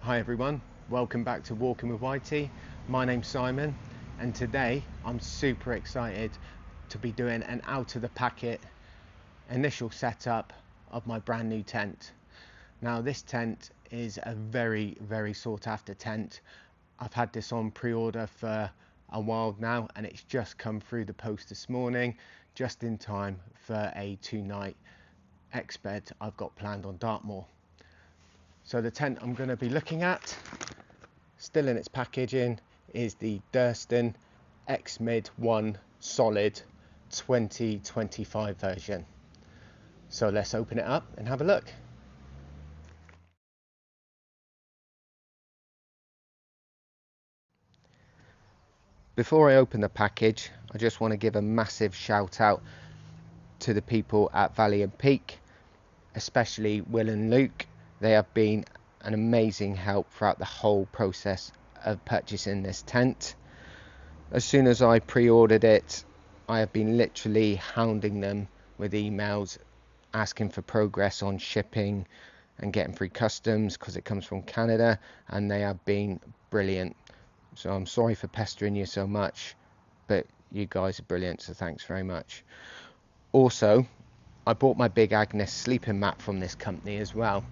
Hi everyone, welcome back to Walking with Whitey. My name's Simon and today I'm super excited to be doing an out of the packet initial setup of my brand new tent. Now this tent is a very sought after tent. I've had this on pre-order for a while now and it's just come through the post this morning just in time for a 2-night X-bed I've got planned on Dartmoor. So the tent I'm going to be looking at, still in its packaging, is the Durston X-Mid 1 Solid 2025 version. So let's open it up and have a look. Before I open the package, I just want to give a massive shout out to the people at Valley and Peak, especially Will and Luke. They have been an amazing help throughout the whole process of purchasing this tent. As soon as I pre-ordered it, I have been literally hounding them with emails asking for progress on shipping and getting through customs because it comes from Canada, and they have been brilliant. So I'm sorry for pestering you so much, but you guys are brilliant, so thanks very much. Also, I bought my Big Agnes sleeping mat from this company as well,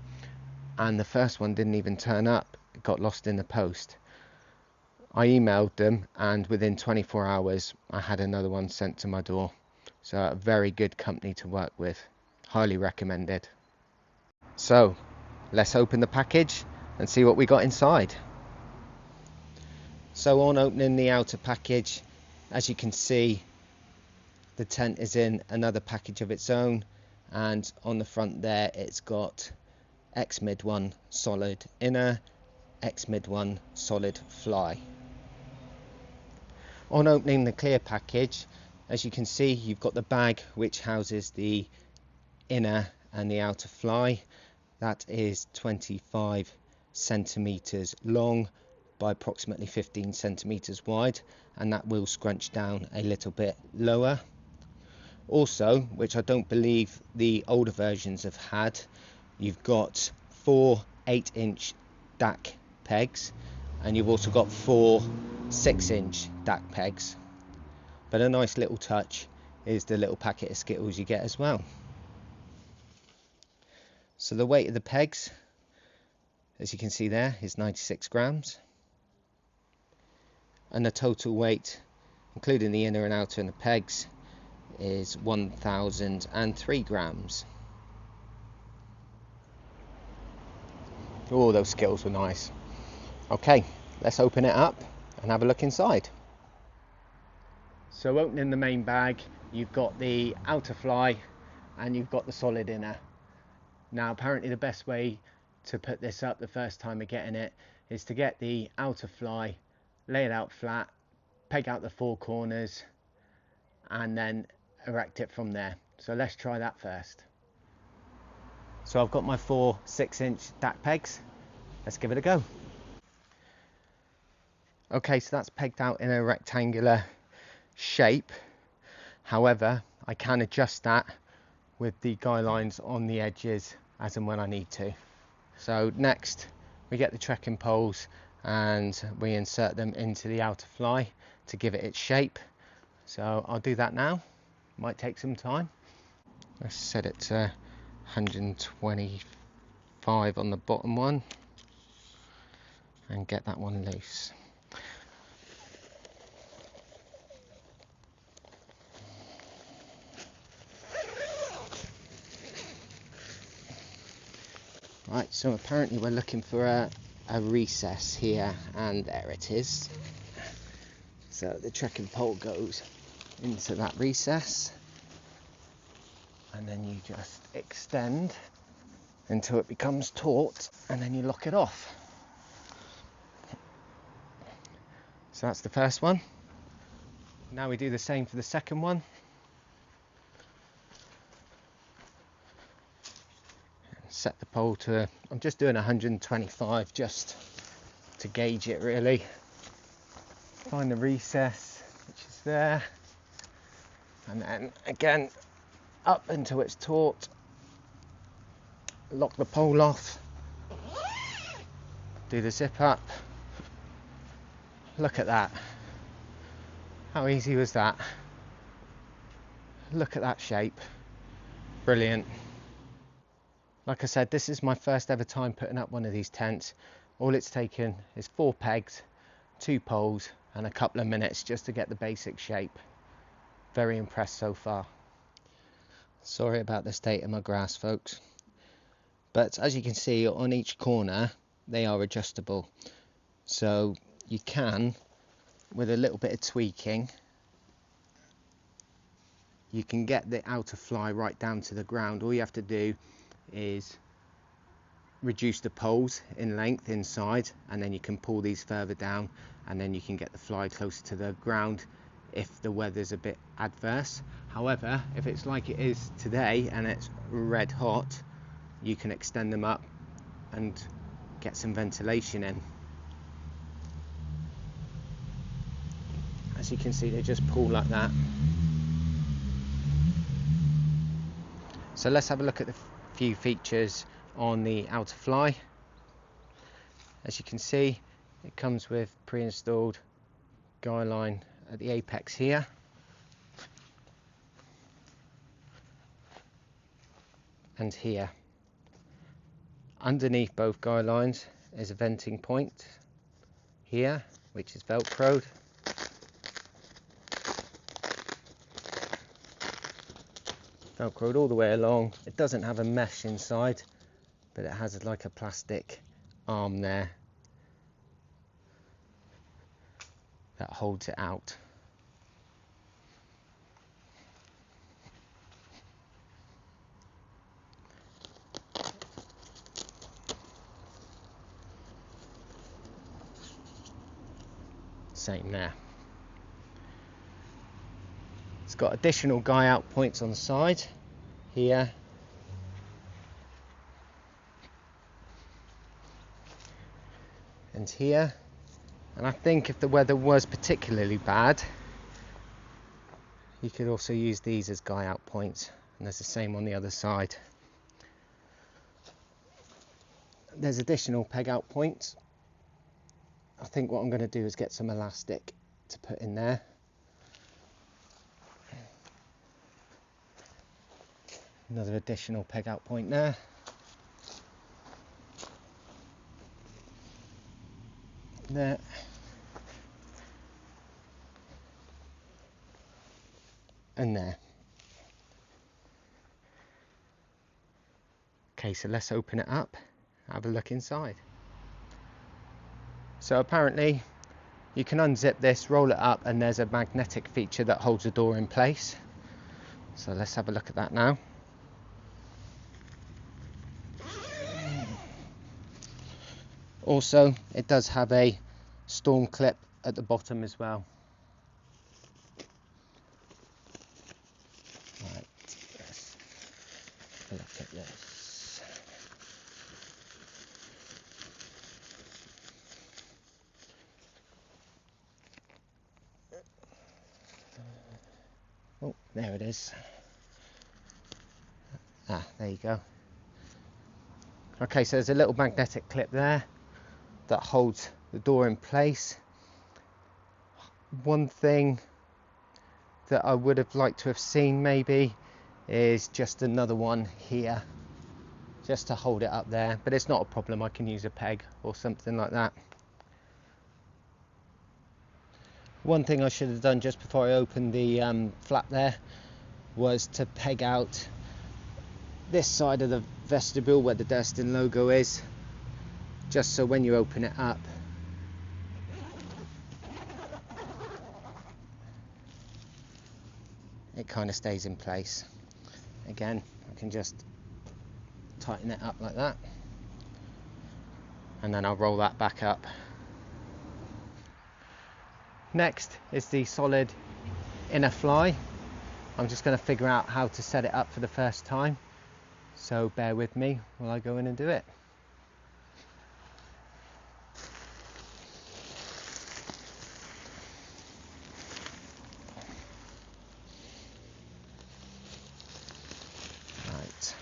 and the first one didn't even turn up. It got lost in the post. I emailed them and within 24 hours I had another one sent to my door. So a very good company to work with, highly recommended. So let's open the package and see what we got inside. So on opening the outer package, as you can see, the tent is in another package of its own, and on the front there it's got X-Mid 1 solid inner, X-Mid 1 solid fly. On opening the clear package, as you can see, you've got the bag which houses the inner and the outer fly. That is 25 centimeters long by approximately 15 centimeters wide, and that will scrunch down a little bit lower. Also, which I don't believe the older versions have had, you've got 4 8-inch DAC pegs, and you've also got 4 6-inch DAC pegs. But a nice little touch is the little packet of Skittles you get as well. So the weight of the pegs, as you can see there, is 96 grams. And the total weight, including the inner and outer and the pegs, is 1003 grams. Oh, those Skittles were nice. Okay, let's open it up and have a look inside. So opening the main bag, you've got the outer fly and you've got the solid inner. Now apparently the best way to put this up the first time of getting it is to get the outer fly, lay it out flat, peg out the 4 corners and then erect it from there. So let's try that first. So I've got my 4 6-inch DAC pegs. Let's give it a go. Okay, so that's pegged out in a rectangular shape. However, I can adjust that with the guy lines on the edges as and when I need to. So next we get the trekking poles and we insert them into the outer fly to give it its shape. So I'll do that now. Might take some time. Let's set it to 125 on the bottom one and get that one loose. Right, so apparently we're looking for a recess here, and there it is. So the trekking pole goes into that recess and then you just extend until it becomes taut and then you lock it off. So that's the first one. Now we do the same for the second one. Set the pole to, I'm just doing 125 just to gauge it really. Find the recess which is there, and then again up until it's taut, lock the pole off do the zip up. Look at that. How easy was that? Look at that shape. Brilliant. Like I said, this is my first ever time putting up one of these tents. All it's taken is 4 pegs, 2 poles and a couple of minutes just to get the basic shape. Very impressed so far. Sorry about the state of my grass, folks. But as you can see, on each corner they are adjustable. So you can, with a little bit of tweaking, you can get the outer fly right down to the ground. All you have to do is reduce the poles in length inside, and then you can pull these further down, and then you can get the fly closer to the ground if the weather's a bit adverse. However, if it's like it is today and it's red hot, you can extend them up and get some ventilation in. As you can see, they just pull like that. So let's have a look at the few features on the outer fly. As you can see, it comes with pre-installed guy line at the apex here. And here. Underneath both guy lines is a venting point here, which is velcroed. Velcroed all the way along. It doesn't have a mesh inside, but it has like a plastic arm there that holds it out. Same there. It's got additional guy out points on the side here, and here. And I think if the weather was particularly bad, you could also use these as guy out points, and there's the same on the other side. There's additional peg out points. I think what I'm going to do is get some elastic to put in there. Another additional peg out point there. There. And there. Okay, so let's open it up, have a look inside. So apparently you can unzip this, roll it up, and there's a magnetic feature that holds the door in place. So let's have a look at that now. Also, it does have a storm clip at the bottom as well. Right, let's have a look at this. Oh, there it is. Ah, there you go. Okay, so there's a little magnetic clip there that holds the door in place. One thing that I would have liked to have seen maybe is just another one here, just to hold it up there, but it's not a problem. I can use a peg or something like that. One thing I should have done just before I opened the flap there was to peg out this side of the vestibule where the Durston logo is, just so when you open it up, it kind of stays in place. Again, I can just tighten it up like that, and then I'll roll that back up. Next is the solid inner fly. I'm just going to figure out how to set it up for the first time, so bear with me while I go in and do it. Right.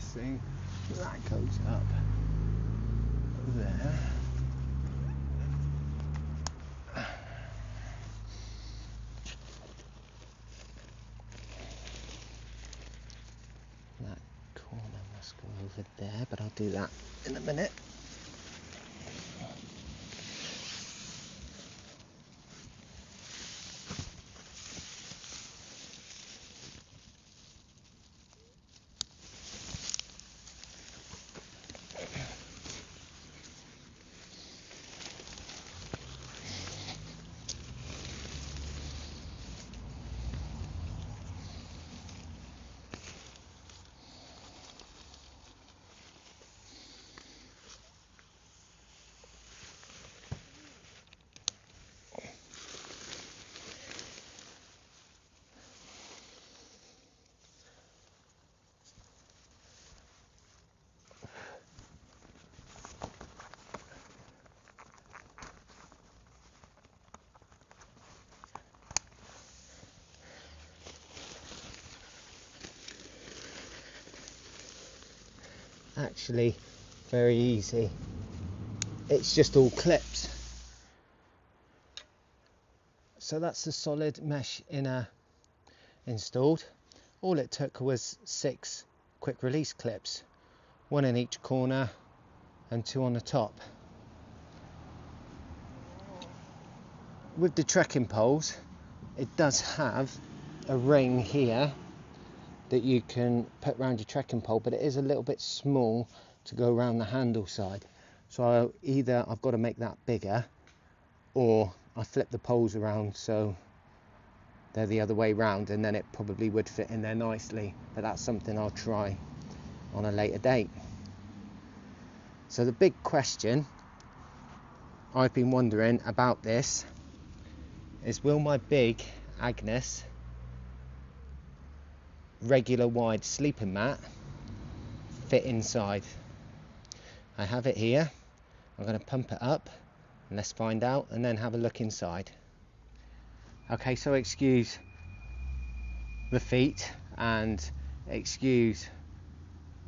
guessing that goes up there. That corner must go over there, but I'll do that in a minute. Actually, very easy. It's just all clips. So that's the solid mesh inner installed. All it took was 6 quick release clips, 1 in each corner and 2 on the top. With the trekking poles, it does have a ring here that you can put around your trekking pole, but it is a little bit small to go around the handle side. So either I've got to make that bigger, or I flip the poles around so they're the other way round, and then it probably would fit in there nicely. But that's something I'll try on a later date. So the big question I've been wondering about this is, will my big Agnes regular wide sleeping mat fit inside? I have it here. I'm going to pump it up and let's find out, and then have a look inside. Okay, so excuse the feet and excuse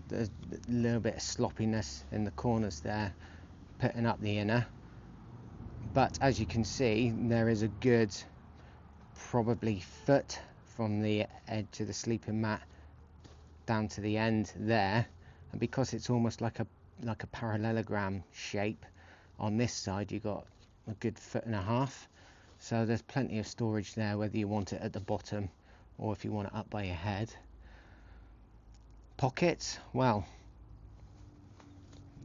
the little bit of sloppiness in the corners there, putting up the inner, but as you can see, there is a good probably foot from the edge of the sleeping mat down to the end there, and because it's almost like a parallelogram shape on this side, you got a good 1.5 feet, so there's plenty of storage there, whether you want it at the bottom or if you want it up by your head. Pockets, well,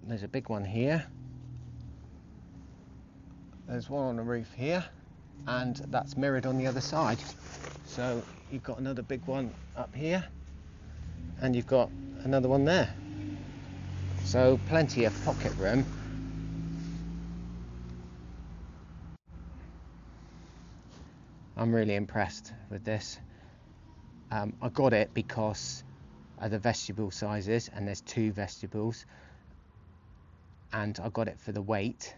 there's a big one here, there's one on the roof here, and that's mirrored on the other side. So you've got another big one up here, and you've got another one there. So plenty of pocket room. I'm really impressed with this. I got it because of the vestibule sizes, and there's 2 vestibules, and I got it for the weight,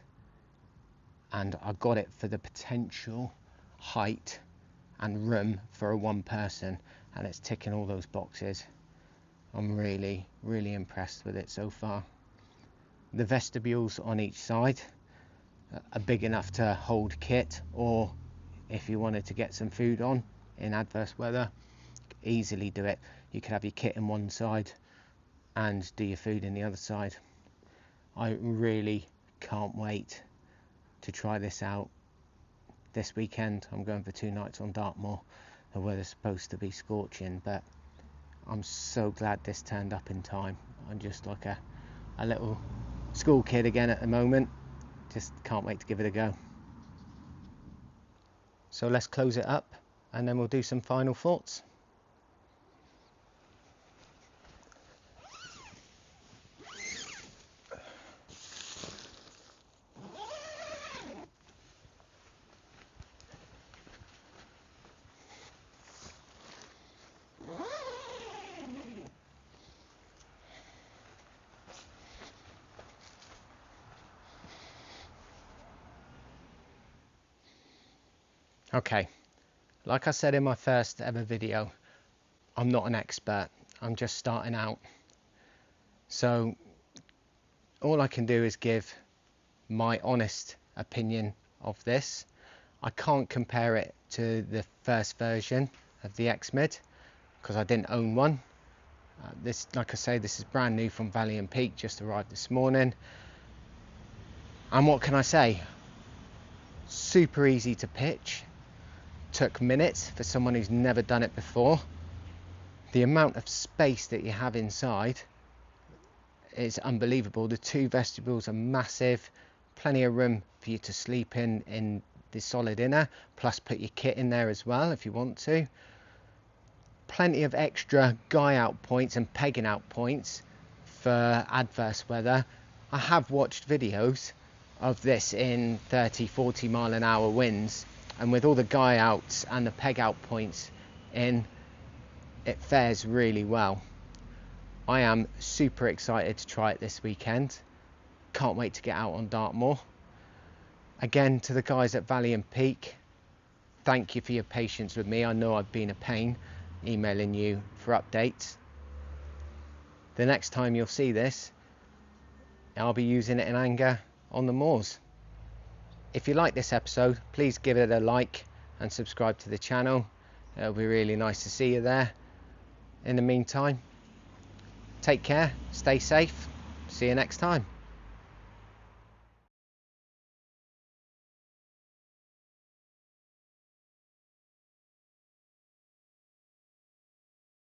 and I got it for the potential height and room for a 1 person, and it's ticking all those boxes. I'm really impressed with it so far. The vestibules on each side are big enough to hold kit, or if you wanted to get some food on in adverse weather, easily do it. You could have your kit in one side and do your food in the other side. I really can't wait to try this out this weekend. I'm going for 2 nights on Dartmoor. The weather's supposed to be scorching, but I'm so glad this turned up in time. I'm just like a little school kid again at the moment. Just can't wait to give it a go. So let's close it up and then we'll do some final thoughts. Okay, like I said in my first ever video, I'm not an expert. I'm just starting out. So all I can do is give my honest opinion of this. I can't compare it to the first version of the X-Mid because I didn't own one. This, like I say, this is brand new from Valley and Peak, just arrived this morning. And what can I say? Super easy to pitch. Took minutes for someone who's never done it before. The amount of space that you have inside is unbelievable. The two vestibules are massive, plenty of room for you to sleep in the solid inner, plus put your kit in there as well if you want to. Plenty of extra guy out points and pegging out points for adverse weather. I have watched videos of this in 30-40 mile an hour winds, and with all the guy outs and the peg out points in, it fares really well. I am super excited to try it this weekend. Can't wait to get out on Dartmoor. Again, to the guys at Valley and Peak, thank you for your patience with me. I know I've been a pain emailing you for updates. The next time you'll see this, I'll be using it in anger on the moors. If you like this episode, please give it a like and subscribe to the channel. It'll be really nice to see you there. In the meantime, take care, stay safe, see you next time.